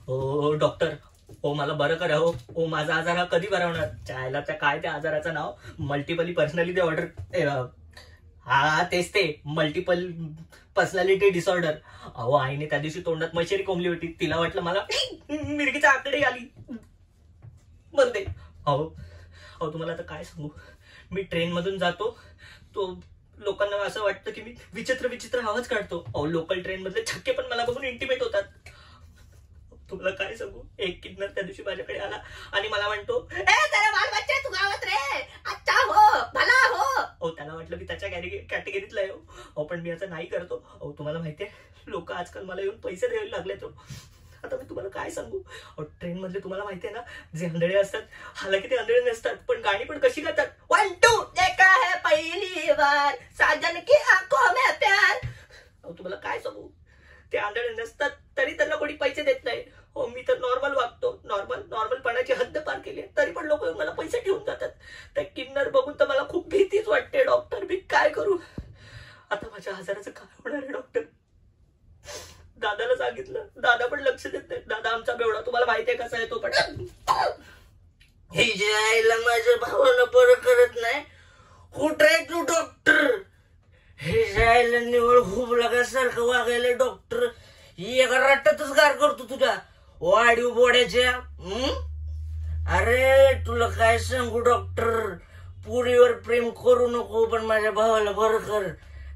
हो डॉक्टर, हो मला बरं करा. हो हो माझा आजार हा कधी बरा होणार? चायला त्या काय त्या आजाराचं नाव? Multiple personality order. हा तेच ते, मल्टिपल पर्सनॅलिटी डिसऑर्डर. अहो आईने त्या दिवशी तोंडात मशेरी कोंबली होती, तिला वाटलं मला मिरगीच्या आकडे आली म्हणते. अहो अहो तुम्हाला आता काय सांगू, मी ट्रेन मधून जातो तो लोकांना असं वाटतं की मी विचित्र विचित्र आवाज काढतो. अहो लोकल ट्रेन मधले छक्के पण मला बघून इंटिमेट होतात. तुम्हाला काय सांगू, एक किडनर त्या दिवशी माझ्याकडे आला आणि मला म्हणतो, ए तेरा बाल बच्चा तू गावात रे, अच्छा हो भला हो. अहो त्याला वाटलं मी त्याच्या कॅटेगरीतला आहे. अहो पण मी असं नाही करतो. अहो तुम्हाला माहितीये, लोक आजकाल मला येऊन पैसे द्यायला लागलेत. आता मी तुम्हाला काय सांगू. ट्रेन मधले तुम्हाला माहितीये ना, जे आंधळे असतात, हालाकी ते आंधळे नसतात, पण गाणी पण कशी गातात. 1 2 देखा है पहिली बार साजन की आंखों में प्यार. अहो तुम्हाला काय सांगू, ते आंधळे नसतात तरी त्यांना कोणी पैसे देत नाही. हो मी तर नॉर्मल वागतो, नॉर्मलपणाची हद्द पार केली, तरी पण लोक मला पैसे ठेवून जातात. त्या किन्नर बघून तर मला खूप भीतीच वाटते. डॉक्टर मी काय करू आता? माझ्या आजाराचं काय होणार आहे डॉक्टर? दादाला सांगितलं, दादा पण लक्ष देत नाही. दादा आमचा बेवडा, तुम्हाला माहितीये कसा आहे तो. पण हे जे आईला माझ्या भावाला बरं करत नाही. कुठे तू डॉक्टर? हे जायला निवड खूप लगासारखं वागायला डॉक्टर. ही एका रट्ट्यातच गार करतो तुझ्या वाढीव बोड्याच्या. अरे तुला काय सांगू डॉक्टर, पुरीवर प्रेम करू नको, पण माझ्या भावाला बरं कर.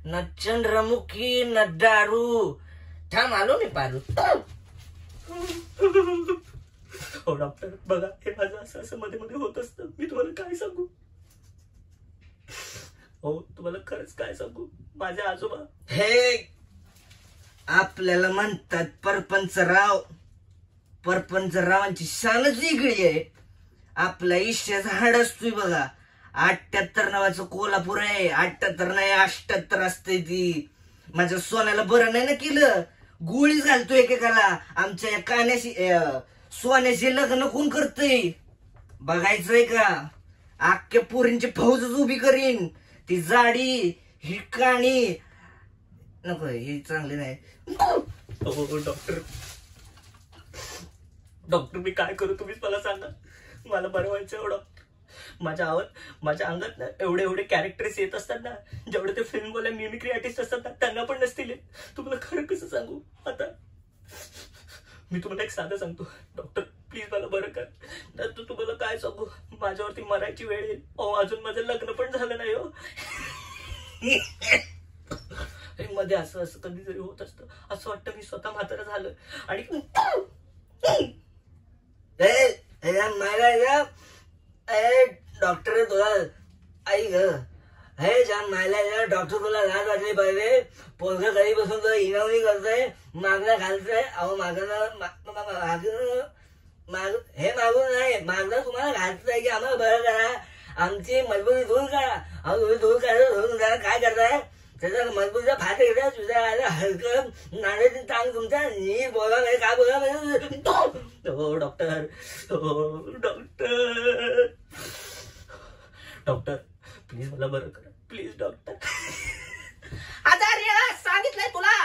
ना चंद्रमुखी ना दारू. थांब आलो मी पारू. हो डॉक्टर बघा, हे माझं असं असं मध्ये मध्ये होत असतं. मी तुम्हाला काय सांगू. हो तुम्हाला खरंच काय सांगू, माझे आजोबा हे आपल्याला म्हणतात परपंचराव. परपंचरावांची शानच वेगळी आहे. आपल्या ईश्याचा हाड असतोय बघा, 78 नावाचं कोल्हापूर आहे. 78 नाही 78 असते ती. माझ्या सोन्याला बरं नाही ना केलं, गोळीच घालतोय एकेकाला. आमच्या या कान्याशी सोन्याशी लग्न कोण करतय बघायचंय का? अख्ख्या पोरींची फौजच उभी करीन. ती जाडी ही काणी नको, ही चांगली नाही. डॉक्टर डॉक्टर मी काय करू, तुम्हीच मला सांगा. मला बरं व्हायचं हो डॉक्टर. माझ्या अंगात ना एवढे कॅरेक्टर्स येत असतात ना, जेवढे ते फिल्म वाले मिमिक्री आर्टिस्ट असतात ना, त्यांना पण नसतील. तुम्हाला खरं कसं सांगू आता. मी तुम्हाला एक साधं सांगतो डॉक्टर, प्लीज मला बरं कर. तुम्हाला काय सांगू, माझ्यावरती मरायची वेळ येईल. अजून माझं लग्न पण झालं नाही हो. मध्ये असं असं कधीतरी होत असतं, असं वाटतं मी स्वतः म्हातारं झालं. आणि डॉक्टर तुला आई ग, हे जाम मायला डॉक्टर तुला लाज वाटली पाहिजे. पोरग घरी बसून तुला इनावणी करतोय, मागणं घालतोय. अहो हे मागून नाही, मागणं तुम्हाला घालतोय की आम्हाला बरं करा, आमची मजबुरी दूर करा. अहो तुम्ही दूर करा, काय करताय? त्याचा मजबुरीचा फाटे घेता तुझ्या हलकं नाण्याची टांग तुमच्या नीट बोला नाही, काय बोला नाही. हो डॉक्टर, हो डॉक्टर, डॉक्टर प्लीज मला बरं करा, प्लीज डॉक्टर. आजार सांगितलंय तुला.